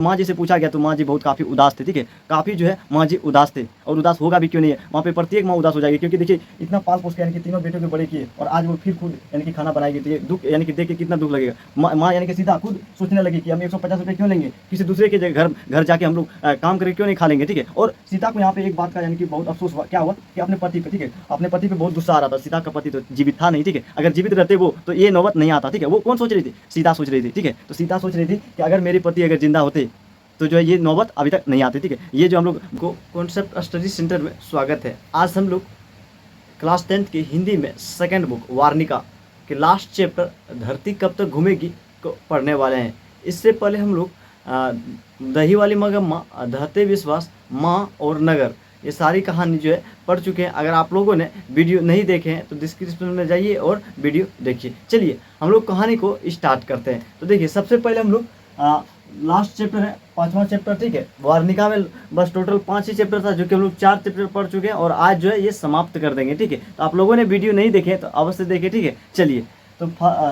माँ जी से पूछा गया तो माँ जी बहुत काफ़ी उदास थे, ठीक है, काफ़ी जो है माँ जी उदास थे, और उदास होगा भी क्यों नहीं है, वहाँ पे प्रत्येक माँ उदास हो जाएगी, क्योंकि देखिए इतना पाल पोस के यानी कि तीनों बेटों के बड़े किए और आज वो फिर खुद यानी कि खाना बनाएगी, तो ये दुख यानी कि देख के कितना दुख लगेगा। माँ यानी कि सीधा खुद सोचने लगी कि हम 150 रुपये क्यों लेंगे, किसी दूसरे के घर जाके हम लोग काम करके क्यों नहीं खा लेंगे, ठीक है। और सीता को यहाँ पे एक बात का यानी कि बहुत अफसोस हुआ, क्या हुआ कि अपने पति पे, ठीक है, अपने पति पे बहुत गुस्सा आ रहा था। सीता का पति तो जीवित था नहीं, ठीक है, अगर जीवित रहते वो तो ये नौबत नहीं आता, ठीक है। वो कौन सोच रही थी, सीता सोच रही थी, ठीक है। तो सीता सोच रही थी कि अगर मेरे पति अगर जिंदा होते तो जो है ये नौबत अभी तक नहीं आती, ठीक है। ये जो हम लोग को कॉन्सेप्ट स्टडी सेंटर में स्वागत है। आज हम लोग क्लास 10th की हिंदी में सेकंड बुक वार्निका के लास्ट चैप्टर धरती कब तक घूमेगी को पढ़ने वाले हैं। इससे पहले हम लोग दही वाली मगम्मा, धरते विश्वास, माँ और नगर, ये सारी कहानी जो है पढ़ चुके हैं। अगर आप लोगों ने वीडियो नहीं देखे हैं तो डिस्क्रिप्शन में जाइए और वीडियो देखिए। चलिए हम लोग कहानी को स्टार्ट करते हैं। तो देखिए सबसे पहले हम लोग लास्ट चैप्टर है 5वां चैप्टर, ठीक है। वार्निका में बस टोटल 5 ही चैप्टर था, जो कि हम लोग 4 चैप्टर पढ़ चुके हैं और आज जो है ये समाप्त कर देंगे, ठीक है। तो आप लोगों ने वीडियो नहीं देखे तो अवश्य देखें, ठीक है। चलिए तो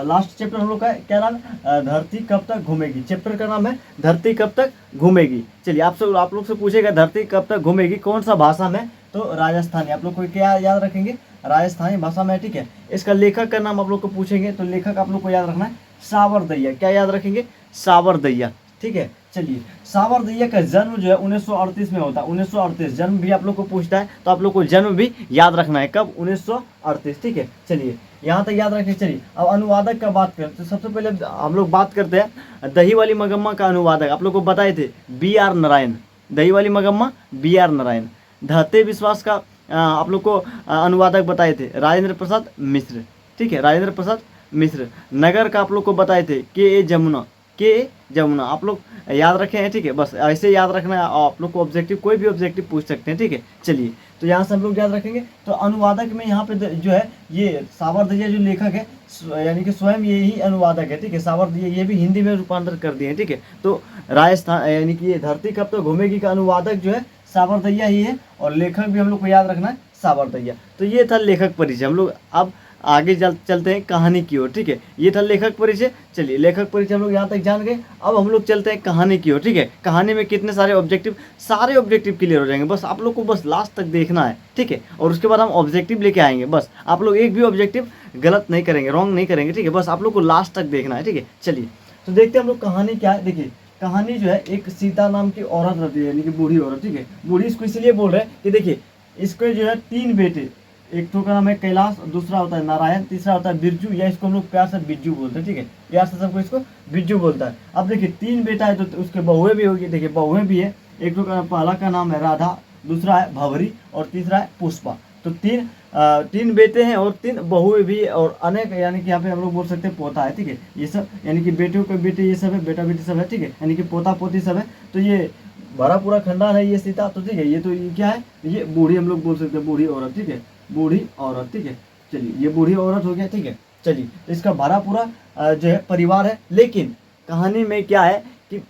लास्ट चैप्टर हम लोग का क्या नाम है, धरती कब तक घूमेगी। चैप्टर का नाम है धरती कब तक घूमेगी। चलिए आप लोग से पूछेगा धरती कब तक घूमेगी कौन सा भाषा में, तो राजस्थानी। आप लोग को क्या याद रखेंगे, राजस्थानी भाषा में, ठीक है। इसका लेखक का नाम आप लोग को पूछेंगे तो लेखक आप लोग को याद रखना है सावरदैया। क्या याद रखेंगे, सावरदैया, ठीक है। चलिए सावरदैया का जन्म जो है 1938 में होता है। 1938 जन्म भी आप लोग को पूछता है तो आप लोग को जन्म भी याद रखना है, कब, 1938, ठीक है। चलिए यहाँ तक याद रखें। चलिए अब अनुवादक का बात करें तो सबसे पहले हम लोग बात करते हैं दही वाली मगम्मा का अनुवादक आप लोग को बताए थे B.R. नारायण। दही वाली मगम्मा B.R. नारायण। धरते विश्वास का आप लोग को अनुवादक बताए थे राजेंद्र प्रसाद मिश्र, ठीक है, राजेंद्र प्रसाद मिश्र। नगर का आप लोग को बताए थे के ए जमुना आप लोग याद रखे हैं, ठीक है। बस ऐसे याद रखना है, आप लोग को ऑब्जेक्टिव कोई भी ऑब्जेक्टिव पूछ सकते हैं, ठीक है। चलिए तो यहाँ से हम लोग याद रखेंगे। तो अनुवादक में यहाँ पे जो है ये सावरदैया जो लेखक है यानी कि स्वयं ये ही अनुवादक है, ठीक है। सावरदैया ये भी हिंदी में रूपांतर कर दिए हैं, ठीक है। तो राजस्थान यानी कि ये धरती कब तक घूमेगी का अनुवादक जो है सावरदैया ही है और लेखक भी हम लोग को याद रखना है सावरदैया। तो ये था लेखक परिचय। हम लोग अब आगे चलते हैं कहानी की ओर, ठीक है। ये था लेखक परिचय। चलिए लेखक परिचय हम लोग यहाँ तक जान गए। अब हम लोग चलते हैं कहानी की ओर, ठीक है। कहानी में कितने सारे ऑब्जेक्टिव क्लियर हो जाएंगे, बस आप लोग को बस लास्ट तक देखना है, ठीक है। और उसके बाद हम ऑब्जेक्टिव लेके आएंगे, बस आप लोग एक भी ऑब्जेक्टिव गलत नहीं करेंगे, रॉन्ग नहीं करेंगे, ठीक है। बस आप लोग को लास्ट तक देखना है, ठीक है। चलिए तो देखते हैं हम लोग कहानी क्या है। देखिए कहानी जो है एक सीता नाम की औरत रहती है, यानी कि बूढ़ी औरत, ठीक है। बूढ़ी इसको इसलिए बोल रहे हैं कि देखिए इसके जो है 3 बेटे, एक तो का नाम है कैलाश, दूसरा होता है नारायण, तीसरा होता है बिरजू, या इसको हम लोग प्यार से बिज्जू बोलते हैं, ठीक है। प्यार से सबको इसको बिज्जू बोलता है। अब देखिए 3 बेटा है तो उसके बहुएं भी होगी। देखिए बहुएं भी है, एक तो पहला का नाम है राधा, दूसरा है भवरी और तीसरा है पुष्पा। तो 3 बेटे हैं और 3 बहुएं भी है और अनेक यानी कि यहाँ पे हम लोग बोल सकते हैं पोता है, ठीक है। ये सब यानी कि बेटियों के बेटे ये सब है, बेटा बेटी सब है, ठीक है, यानी कि पोता पोती सब है। तो ये भरा पूरा खंडान है ये सीता, तो ठीक है। ये तो ये क्या है, ये बूढ़ी हम लोग बोल सकते हैं, बूढ़ी औरत, ठीक है, बूढ़ी औरत, ठीक है। चलिए ये बूढ़ी औरत हो गया, ठीक है। चलिए तो इसका भरा पूरा जो है परिवार है। लेकिन कहानी में क्या है कि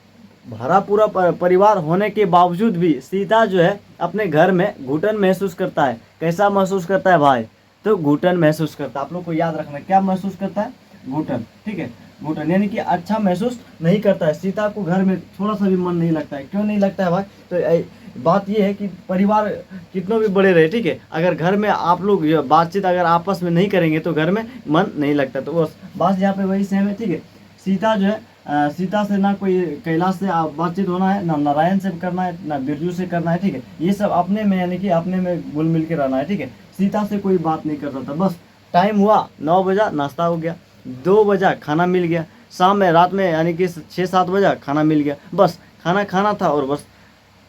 भरा पूरा परिवार होने के बावजूद भी सीता जो है अपने घर में घुटन महसूस करता है। कैसा महसूस करता है भाई, तो घुटन महसूस करता है। आप लोग को याद रखना क्या महसूस करता है, घुटन, ठीक है। घुटन यानी कि अच्छा महसूस नहीं करता है। सीता को घर में थोड़ा सा भी मन नहीं लगता है। क्यों नहीं लगता है भाई, तो बात ये है कि परिवार कितनों भी बड़े रहे, ठीक है, अगर घर में आप लोग बातचीत अगर आपस में नहीं करेंगे तो घर में मन नहीं लगता। तो बस बात यहाँ पे वही सेम है, ठीक है। सीता जो है सीता से ना कोई कैलाश से बातचीत होना है, ना नारायण से करना है, ना बिरजू से करना है, ठीक है। ये सब अपने में यानी कि अपने में घुल मिल के रहना है, ठीक है। सीता से कोई बात नहीं कर सकता। बस टाइम हुआ 9 बजा नाश्ता हो गया, 2 बजा खाना मिल गया, शाम में रात में यानी कि 6-7 बजा खाना मिल गया, बस खाना खाना था और बस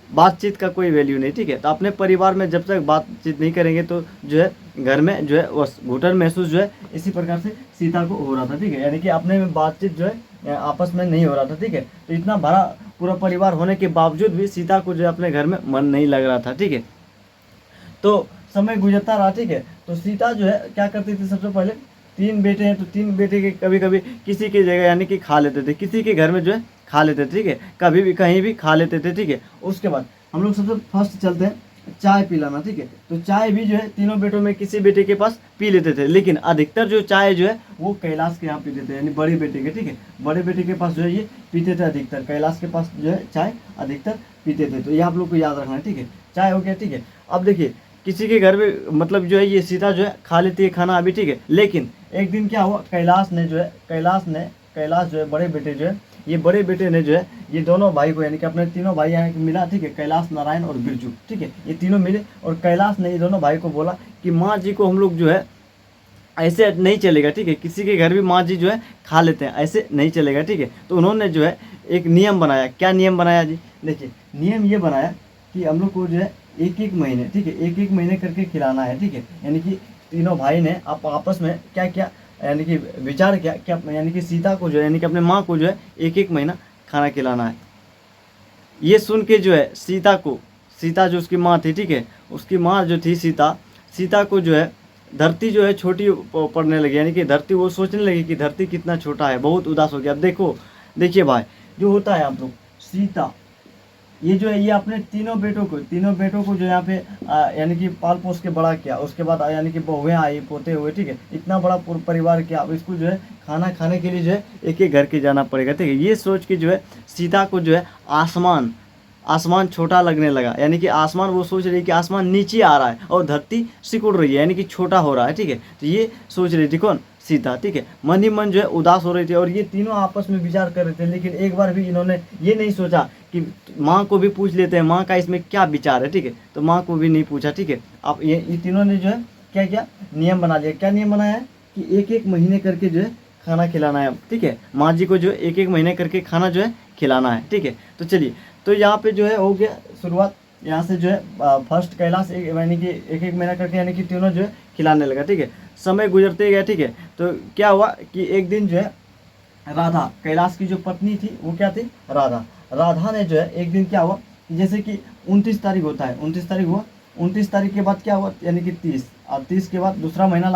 बातचीत का कोई वैल्यू नहीं, ठीक है। तो अपने परिवार में जब तक बातचीत नहीं करेंगे तो जो है घर में जो है बस घुटन महसूस जो है इसी प्रकार से सीता को हो रहा था, ठीक है। यानी कि अपने में बातचीत जो है आपस में नहीं हो रहा था, ठीक है। तो इतना बड़ा पूरा परिवार होने के बावजूद भी सीता को जो है अपने घर में मन नहीं लग रहा था, ठीक है। तो समय गुजरता रहा, ठीक है। तो सीता जो है क्या करती थी, सबसे पहले 3 बेटे हैं तो 3 बेटे के कभी कभी किसी की जगह यानी कि खा लेते थे, किसी के घर में जो है खा लेते थे, ठीक है, कभी भी कहीं भी खा लेते थे, ठीक है। उसके बाद हम लोग सबसे फर्स्ट चलते हैं चाय पिलाना, ठीक है। तो चाय भी जो है तीनों बेटों में किसी बेटे के पास पी लेते थे, लेकिन अधिकतर जो चाय जो है वो कैलाश के यहाँ पीते थे, यानी बड़े बेटे के, ठीक है। बड़े बेटे के पास जो है ये पीते थे अधिकतर, कैलाश के पास जो है चाय अधिकतर पीते थे। तो ये आप लोग को याद रखना है, ठीक है। चाय हो गया, ठीक है। अब देखिए किसी के घर में मतलब जो है ये सीता जो है खा लेती है खाना अभी, ठीक है। लेकिन एक दिन क्या हुआ, कैलाश जो है बड़े बेटे जो है, ये बड़े बेटे ने जो है ये दोनों भाई को, यानी कि अपने तीनों भाई यहाँ मिला, ठीक है। कैलाश, नारायण और बिरजू, ठीक है, ये तीनों मिले और कैलाश ने ये दोनों भाई को बोला कि माँ जी को हम लोग जो है ऐसे नहीं चलेगा, ठीक है। किसी के घर भी माँ जी जो है खा लेते हैं, ऐसे नहीं चलेगा, ठीक है। तो उन्होंने जो है एक नियम बनाया। क्या नियम बनाया जी? देखिए नियम ये बनाया कि हम लोग को जो है एक एक महीने, ठीक है, एक एक महीने करके खिलाना है, ठीक है। यानी कि तीनों भाई ने आप आपस में क्या क्या यानी कि विचार किया क्या, यानी कि सीता को जो है यानी कि अपने माँ को जो है एक एक महीना खाना खिलाना है। ये सुन के जो है सीता जो उसकी माँ थी, ठीक है, उसकी माँ जो थी सीता को जो है धरती जो है छोटी पड़ने लगी, यानी कि धरती, वो सोचने लगी कि धरती कितना छोटा है, बहुत उदास हो गया। अब देखिए भाई जो होता है आप लोग, सीता ये जो है ये अपने तीनों बेटों को जो यहाँ पे यानी कि पाल पोस के बड़ा किया। उसके बाद यानी कि बहुएं आई, पोते हुए, ठीक है, इतना बड़ा परिवार किया। अब इसको जो है खाना खाने के लिए जो है एक एक घर के जाना पड़ेगा, ठीक है। ये सोच के जो है सीता को जो है आसमान छोटा लगने लगा, यानी कि आसमान, वो सोच रही है कि आसमान नीचे आ रहा है और धरती सिकुड़ रही है, यानी कि छोटा हो रहा है, ठीक है। तो ये सोच रही थी कौन? सीता, ठीक है। मन ही मन जो है उदास हो रही थी और ये तीनों आपस में विचार कर रहे थे। लेकिन एक बार भी इन्होंने ये नहीं सोचा कि माँ को भी पूछ लेते हैं, माँ का इसमें क्या विचार है, ठीक है। तो माँ को भी नहीं पूछा, ठीक है। अब ये तीनों ने जो है क्या क्या नियम बना लिया। क्या नियम बनाया है कि एक एक महीने करके जो है खाना खिलाना है, ठीक है। माँ जी को जो एक एक महीने करके खाना जो है खिलाना है, ठीक है। तो चलिए, तो यहाँ पे जो है हो गया शुरुआत, यहाँ से जो है फर्स्ट कैलाश यानी कि एक एक महीना करके यानी कि तीनों जो है खिलाने लगा, ठीक है। समय गुजरते गया, ठीक है। तो क्या हुआ कि एक दिन जो है राधा, कैलाश की जो पत्नी थी वो क्या थी? राधा ने जो है एक दिन क्या हुआ कि जैसे कि 29 तारीख होता है, 29 तारीख हुआ, 29 तारीख के बाद क्या हुआ यानी कि 30, अब 30 के बाद दूसरा महीना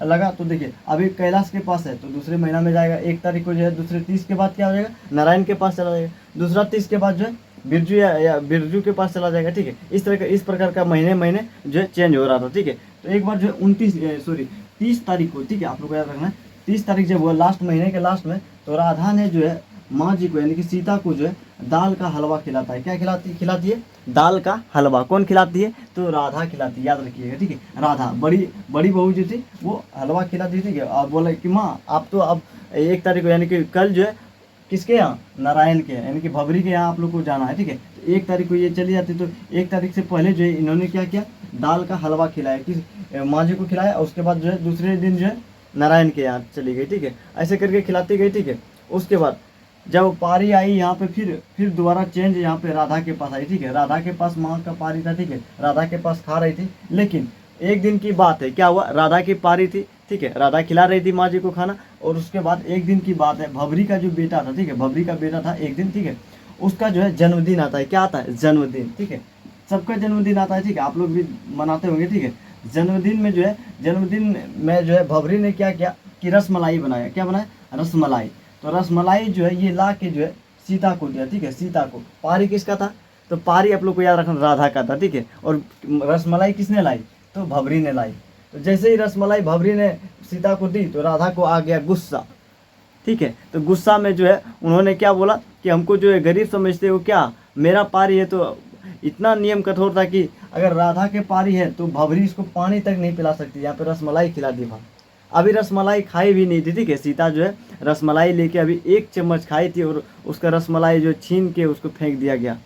लगा। तो देखिए अभी कैलाश के पास है तो दूसरे महीना में जाएगा, 1 तारीख को जो है दूसरे 30 के बाद क्या हो जाएगा? नारायण के पास चला जाएगा। दूसरा 30 के बाद जो है बिरजू या बिरजू के पास चला जाएगा, ठीक है। इस प्रकार का महीने जो है चेंज हो रहा था, ठीक है। तो एक बार जो है 30 तारीख को, ठीक है, आप लोग को याद रखना है, 30 तारीख जब हुआ लास्ट महीने के लास्ट में, तो राधा ने जो है माँ जी को यानी कि सीता को जो है दाल का हलवा खिलाता है। क्या खिलाती है? दाल का हलवा। कौन खिलाती है? तो राधा खिलाती है, याद रखिएगा, ठीक है। राधा बड़ी बहू जो थी वो हलवा खिलाती थी, ठीक है। और बोले कि माँ आप तो अब 1 तारीख को यानी कि कल जो है किसके यहाँ? नारायण के, यानी कि भबरी के यहाँ आप लोग को जाना है, ठीक है। तो 1 तारीख को ये चली जाती, तो 1 तारीख से पहले जो है इन्होंने क्या किया? दाल का हलवा खिलाया, किस माँ जी को खिलाया। और उसके बाद जो है दूसरे दिन जो है नारायण के यहाँ चली गई, ठीक है। ऐसे करके खिलाती गई, ठीक है। उसके बाद जब पारी आई यहाँ पे फिर दोबारा चेंज यहाँ पे राधा के पास आई, ठीक है। राधा के पास माँ का पारी था, ठीक है, राधा के पास खा रही थी। लेकिन एक दिन की बात है, क्या हुआ? राधा की पारी थी, ठीक है, राधा खिला रही थी माँ जी को खाना। और उसके बाद एक दिन की बात है, भबरी का जो बेटा था, ठीक है, भबरी का बेटा था एक दिन, ठीक है, उसका जो है जन्मदिन आता है। क्या आता है? जन्मदिन, ठीक है। सबका जन्मदिन आता है, ठीक है, आप लोग भी मनाते होंगे, ठीक है। जन्मदिन में जो है भबरी ने क्या किया कि रसमलाई बनाया। क्या बनाया? रसमलाई। तो रसमलाई जो है ये ला के जो है सीता को दिया, ठीक है, सीता को। पारी किसका था? तो पारी आप लोग को याद रखना राधा का था, ठीक है। और रसमलाई किसने लाई? तो भबरी ने लाई। तो जैसे ही रसमलाई भबरी ने सीता को दी तो राधा को आ गया गुस्सा, ठीक है। तो गुस्सा में जो है उन्होंने क्या बोला कि हमको जो है गरीब समझते हो क्या? मेरा पारी है। तो इतना नियम कठोर था कि अगर राधा के पारी है तो भबरी इसको पानी तक नहीं पिला सकती, यहाँ पे रसमलाई खिला दी भाई। अभी रसमलाई खाई भी नहीं थी, ठीक है। सीता जो है रसमलाई लेके अभी 1 चम्मच खाई थी और उसका रसमलाई जो छीन के उसको फेंक दिया गया।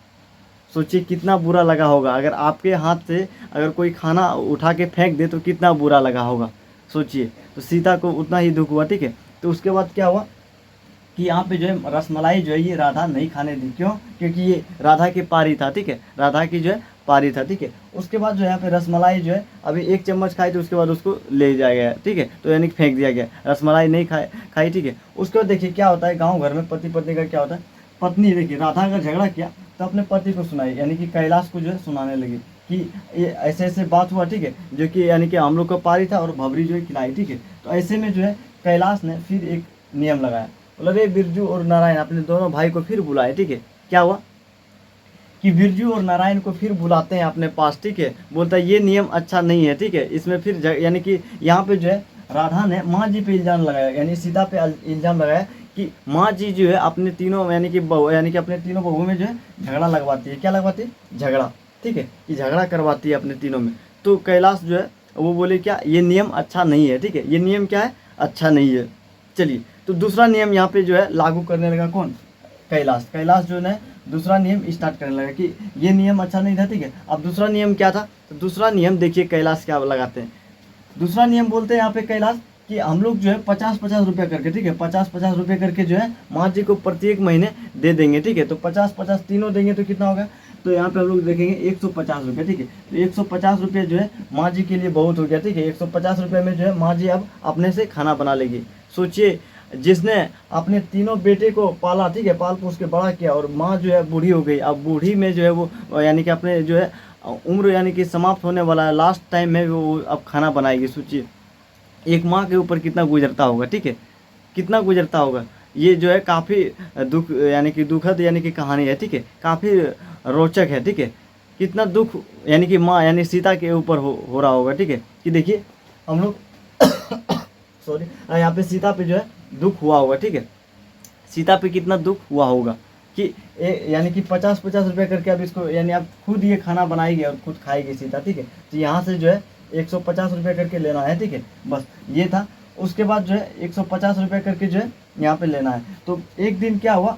सोचिए कितना बुरा लगा होगा, अगर आपके हाथ से अगर कोई खाना उठा के फेंक दे तो कितना बुरा लगा होगा, सोचिए। तो सीता को उतना ही दुख हुआ, ठीक है। तो उसके बाद क्या हुआ कि यहाँ पे जो है रसमलाई जो है ये राधा नहीं खाने दी। क्यों? क्योंकि ये राधा की पारी था, ठीक है, राधा की जो है पारी था, ठीक है। उसके बाद जो है यहाँ पे रसमलाई जो है अभी 1 चम्मच खाई तो उसके बाद उसको ले जाया गया, ठीक है। तो यानी कि फेंक दिया गया, रसमलाई नहीं खाई, ठीक है। उसके बाद देखिए क्या होता है गाँव घर में पति पत्नी का क्या होता है। पत्नी देखिए राधा अगर झगड़ा किया तो अपने पति को सुनाई, यानी कि कैलाश को जो है सुनाने लगी कि ये ऐसे ऐसे बात हुआ, ठीक है, जो कि यानी कि हम लोग का पारी था और भबरी जो है खिलाई, ठीक है। तो ऐसे में जो है कैलाश ने फिर एक नियम लगाया, बोला रे बिरजू और नारायण अपने दोनों भाई को फिर बुलाए, ठीक है। क्या हुआ कि बिरजू और नारायण को फिर बुलाते हैं अपने पास, ठीक है। बोलता है ये नियम अच्छा नहीं है, ठीक है। इसमें फिर यानी कि यहाँ पे जो है राधा ने माँ जी पे इल्ज़ाम लगाया, यानी सीता पे इल्ज़ाम लगाया कि माँ जी जो है अपने तीनों यानी कि बहू यानी कि अपने तीनों बहुओं में जो है झगड़ा लगवाती है। क्या लगवाती है? झगड़ा, ठीक है, कि झगड़ा करवाती है अपने तीनों में। तो कैलाश जो है वो बोले क्या ये नियम अच्छा नहीं है, ठीक है, ये नियम क्या है? अच्छा नहीं है। चलिए, तो दूसरा नियम यहाँ पे जो है लागू करने लगा कौन? कैलाश। कैलाश जो है दूसरा नियम स्टार्ट करने लगा कि ये नियम अच्छा नहीं था, ठीक है। अब दूसरा नियम क्या था? तो दूसरा नियम देखिए कैलाश क्या लगाते हैं। दूसरा नियम बोलते हैं यहाँ पे कैलाश कि हम लोग जो है 50-50 रुपया करके, ठीक है, 50-50 रुपये करके जो है माँ जी को प्रत्येक महीने दे देंगे, ठीक है। तो 50-50 तीनों देंगे तो कितना होगा? तो यहाँ पे हम लोग देखेंगे 150 रुपये, ठीक है। तो 150 रुपये जो है माँ जी के लिए बहुत हो गया, ठीक है। 150 रुपये में जो है माँ जी अब अपने से खाना बना लेगी। सोचिए, जिसने अपने तीनों बेटे को पाला, ठीक है, पाल पोस के बड़ा किया, और माँ जो है बूढ़ी हो गई। अब बूढ़ी में जो है वो यानी कि अपने जो है उम्र यानी कि समाप्त होने वाला है, लास्ट टाइम में वो अब खाना बनाएगी। सोचिए एक माँ के ऊपर कितना गुजरता होगा, ठीक है, कितना गुजरता होगा। ये जो है काफ़ी दुख यानी कि दुखद यानी कि कहानी है, ठीक है, काफ़ी रोचक है, ठीक है। कितना दुख यानी कि माँ यानी सीता के ऊपर हो रहा होगा, ठीक है। कि देखिए हम लोग सॉरी, यहाँ पे सीता पे जो है दुख हुआ होगा, ठीक है। सीता पे कितना दुख हुआ होगा कि यानी कि 50-50 रुपये करके अब इसको यानी अब खुद ये खाना बनाएगी और खुद खाएगी सीता, ठीक है। तो यहाँ से जो है 150 रुपये करके लेना है, ठीक है, बस ये था। उसके बाद जो है 150 रुपये करके जो है यहाँ पे लेना है। तो एक दिन क्या हुआ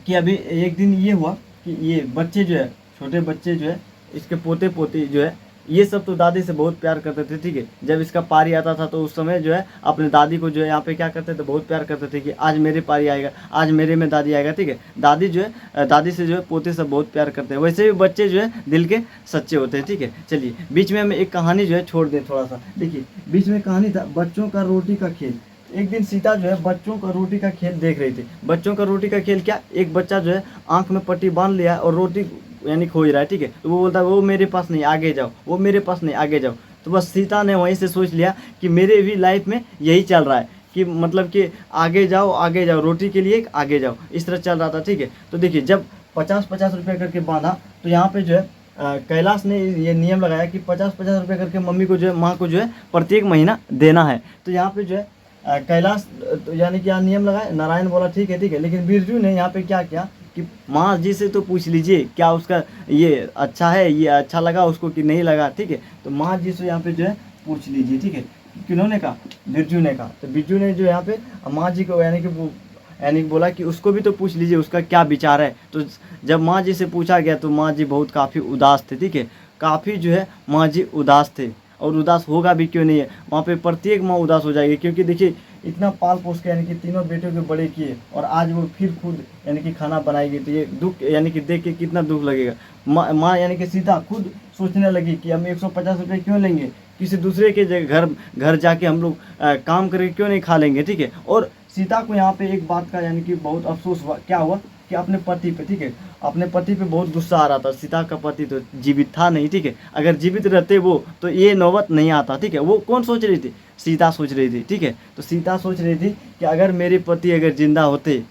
कि अभी एक दिन ये हुआ कि ये बच्चे जो है, छोटे बच्चे जो है, इसके पोते पोती जो है, ये सब तो दादी से बहुत प्यार करते थे, ठीक है। जब इसका पारी आता था तो उस समय जो है अपने दादी को जो है यहाँ पे क्या करते थे? बहुत प्यार करते थे कि आज मेरे पारी आएगा, आज मेरे में दादी आएगा, ठीक है। दादी जो है दादी से जो है पोते सब बहुत प्यार करते हैं। वैसे भी बच्चे जो है दिल के सच्चे होते हैं, ठीक है। चलिए, बीच में हम एक कहानी जो है छोड़ दें थोड़ा सा। देखिए बीच में कहानी था बच्चों का रोटी का खेल। एक दिन सीता जो है बच्चों का रोटी का खेल देख रही थी। बच्चों का रोटी का खेल क्या? एक बच्चा जो है आंख में पट्टी बांध लिया और रोटी यानी खोज रहा है, ठीक है। तो वो बोलता है वो मेरे पास नहीं, आगे जाओ, वो मेरे पास नहीं, आगे जाओ। तो बस सीता ने वहीं से सोच लिया कि मेरे भी लाइफ में यही चल रहा है कि मतलब कि आगे जाओ, आगे जाओ, रोटी के लिए आगे जाओ, इस तरह चल रहा था, ठीक है। तो देखिए जब 50-50 रुपये करके बांधा तो यहाँ पे जो है कैलाश ने ये नियम लगाया कि 50-50 रुपये करके मम्मी को जो है, माँ को जो है प्रत्येक महीना देना है। तो यहाँ पे जो है कैलाश यानी कि यहाँ नियम लगाए। नारायण बोला ठीक है, ठीक है, लेकिन बिरजू ने यहाँ पे क्या किया कि माँ जी से तो पूछ लीजिए क्या उसका ये अच्छा है, ये अच्छा लगा उसको कि नहीं लगा, ठीक है। तो माँ जी से यहाँ पे जो है पूछ लीजिए, ठीक है। किन्होंने कहा? बिरजू ने कहा। तो बिरजू ने जो यहाँ पे माँ जी को यानी कि बोला कि उसको भी तो पूछ लीजिए उसका क्या विचार है। तो जब माँ जी से पूछा गया तो माँ जी बहुत काफ़ी उदास थे, ठीक है, काफ़ी जो है माँ जी उदास थे। और उदास होगा भी क्यों नहीं है, वहाँ पे प्रत्येक माँ उदास हो जाएगी, क्योंकि देखिए इतना पाल पोस के यानी कि तीनों बेटों के बड़े किए और आज वो फिर खुद यानी कि खाना बनाएगी। तो ये दुख यानी कि देख के कितना दुख लगेगा। माँ यानी कि सीता खुद सोचने लगी कि हम 150 रुपये क्यों लेंगे, किसी दूसरे के घर जाके हम लोग काम करके क्यों नहीं खा लेंगे, ठीक है। और सीता को यहाँ पे एक बात का यानी कि बहुत अफसोस हुआ। क्या हुआ कि अपने पति पे, ठीक है, अपने पति पे बहुत गुस्सा आ रहा था। सीता का पति तो जीवित था नहीं, ठीक है। अगर जीवित रहते वो तो ये नौबत नहीं आता, ठीक है। वो कौन सोच रही थी? सीता सोच रही थी, ठीक है। तो सीता सोच रही थी कि अगर मेरे पति अगर जिंदा होते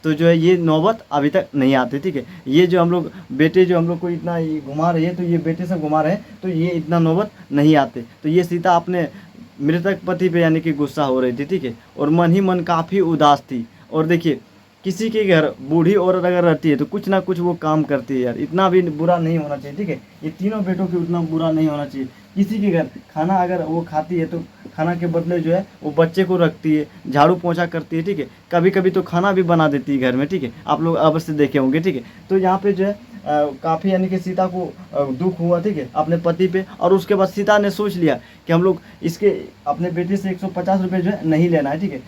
तो जो है ये नौबत अभी तक नहीं आती, ठीक है। ये जो हम लोग बेटे जो हम लोग को इतना घुमा रहे हैं, तो ये बेटे से घुमा रहे हैं तो ये इतना नौबत नहीं आते। तो ये सीता अपने मृतक पति पे यानी कि गुस्सा हो रही थी, ठीक है, और मन ही मन काफ़ी उदास थी। और देखिए किसी के घर बूढ़ी औरत अगर रहती है तो कुछ ना कुछ वो काम करती है यार, इतना भी बुरा नहीं होना चाहिए, ठीक है। ये तीनों बेटों के उतना बुरा नहीं होना चाहिए। किसी के घर खाना अगर वो खाती है तो खाना के बदले जो है वो बच्चे को रखती है, झाड़ू पोछा करती है, ठीक है, कभी कभी तो खाना भी बना देती है घर में, ठीक है। आप लोग अवश्य देखे होंगे, ठीक है। तो यहाँ पे जो है काफ़ी यानी कि सीता को दुख हुआ, ठीक है, अपने पति पे। और उसके बाद सीता ने सोच लिया कि हम लोग इसके अपने बेटे से 150 रुपये जो है नहीं लेना है, ठीक है।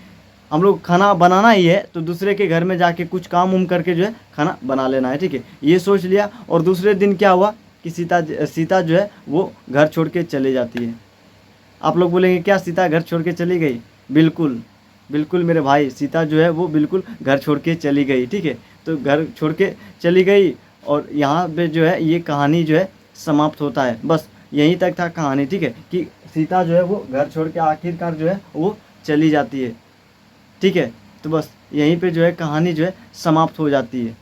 हम लोग खाना बनाना ही है तो दूसरे के घर में जाके कुछ काम उम करके जो है खाना बना लेना है, ठीक है, ये सोच लिया। और दूसरे दिन क्या हुआ कि सीता जो है वो घर छोड़ के चली जाती है। आप लोग बोलेंगे क्या सीता घर छोड़ के चली गई? बिल्कुल बिल्कुल मेरे भाई, सीता जो है वो बिल्कुल घर छोड़ के चली गई, ठीक है। तो घर छोड़ के चली गई और यहाँ पे जो है ये कहानी जो है समाप्त होता है। बस यहीं तक था कहानी, ठीक है, कि सीता जो है वो घर छोड़ के आखिरकार जो है वो चली जाती है, ठीक है। तो बस यहीं पे जो है कहानी जो है समाप्त हो जाती है।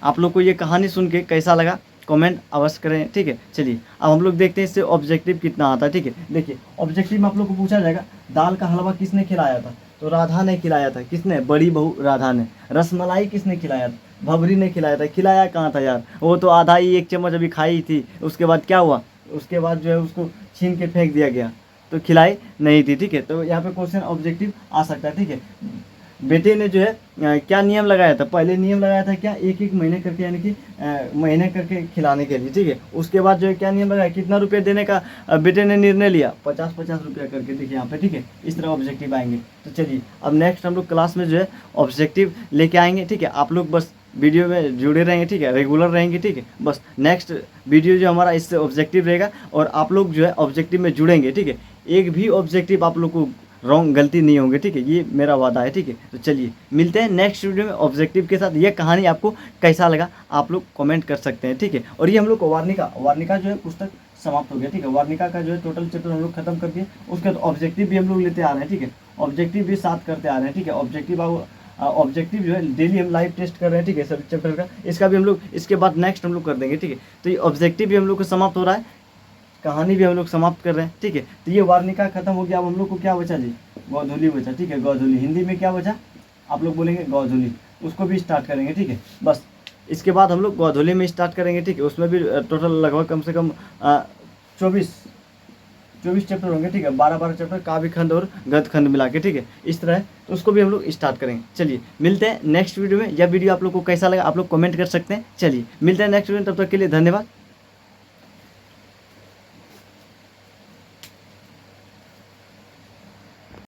आप लोग को ये कहानी सुन के कैसा लगा कमेंट अवश्य करें, ठीक है। चलिए अब हम लोग देखते हैं इससे ऑब्जेक्टिव कितना आता है, ठीक है। देखिए ऑब्जेक्टिव में आप लोग को पूछा जाएगा दाल का हलवा किसने खिलाया था, तो राधा ने खिलाया था। किसने, बड़ी बहू राधा ने। रसमलाई किसने खिलाया था, भबरी ने खिलाया था। खिलाया कहाँ था यार, वो तो आधा ही 1 चम्मच अभी खाई थी, उसके बाद क्या हुआ, उसके बाद जो है उसको छीन के फेंक दिया गया, तो खिलाई नहीं थी, ठीक है। तो यहाँ पे क्वेश्चन ऑब्जेक्टिव आ सकता है, ठीक है। बेटे ने जो है क्या नियम लगाया था, पहले नियम लगाया था क्या, 1-1 महीने करके, यानी कि महीने करके खिलाने के लिए, ठीक है। उसके बाद जो है क्या नियम लगाया, कितना रुपये देने का बेटे ने निर्णय लिया, 50-50 रुपया करके, देखिए यहाँ पे, ठीक है। इस तरह ऑब्जेक्टिव आएंगे। तो चलिए अब नेक्स्ट हम लोग क्लास में जो है ऑब्जेक्टिव लेके आएंगे, ठीक है। आप लोग बस वीडियो में जुड़े रहेंगे, ठीक है, रेगुलर रहेंगे, ठीक है। बस नेक्स्ट वीडियो जो हमारा इससे ऑब्जेक्टिव रहेगा और आप लोग जो है ऑब्जेक्टिव में जुड़ेंगे, ठीक है। एक भी ऑब्जेक्टिव आप लोग को रॉन्ग गलती नहीं होंगे, ठीक है, ये मेरा वादा है, ठीक है। तो चलिए मिलते हैं नेक्स्ट वीडियो में ऑब्जेक्टिव के साथ। ये कहानी आपको कैसा लगा आप लोग कमेंट कर सकते हैं, ठीक है। और ये हम लोग को वार्निका जो है पुस्तक समाप्त हो गया, ठीक है। वार्निका का जो है टोटल चैप्टर हम लोग खत्म कर दिए। उसके बाद ऑब्जेक्टिव भी हम लोग लेते आ रहे हैं, ठीक है। ऑब्जेक्टिव भी साथ करते आ रहे हैं, ठीक है। ऑब्जेक्टिव जो है डेली हम लाइव टेस्ट कर रहे हैं, ठीक है, सभी चैप्टर का। इसका भी हम लोग इसके बाद नेक्स्ट हम लोग कर देंगे, ठीक है। तो ये ऑब्जेक्टिव भी हम लोग को समाप्त हो रहा है, कहानी भी हम लोग समाप्त कर रहे हैं, ठीक है। तो ये वार्निका खत्म हो गया। अब हम लोग को क्या बचा जी, गोधूली बचा, ठीक है। गोधूली हिंदी में क्या बचा, आप लोग बोलेंगे गोधूली, उसको भी स्टार्ट करेंगे, ठीक है। बस इसके बाद हम लोग गोधूली में स्टार्ट करेंगे, ठीक है। उसमें भी टोटल लगभग कम से कम 24 चैप्टर होंगे, ठीक है। 12 चैप्टर काव्य खंड और गद्य खंड मिला के, ठीक है। इस तरह है, तो उसको भी हम लोग स्टार्ट करेंगे। चलिए मिलते हैं नेक्स्ट वीडियो में। यह वीडियो आप लोग को कैसा लगा आप लोग कमेंट कर सकते हैं। चलिए मिलते हैं नेक्स्ट वीडियो में, तब तक के लिए धन्यवाद।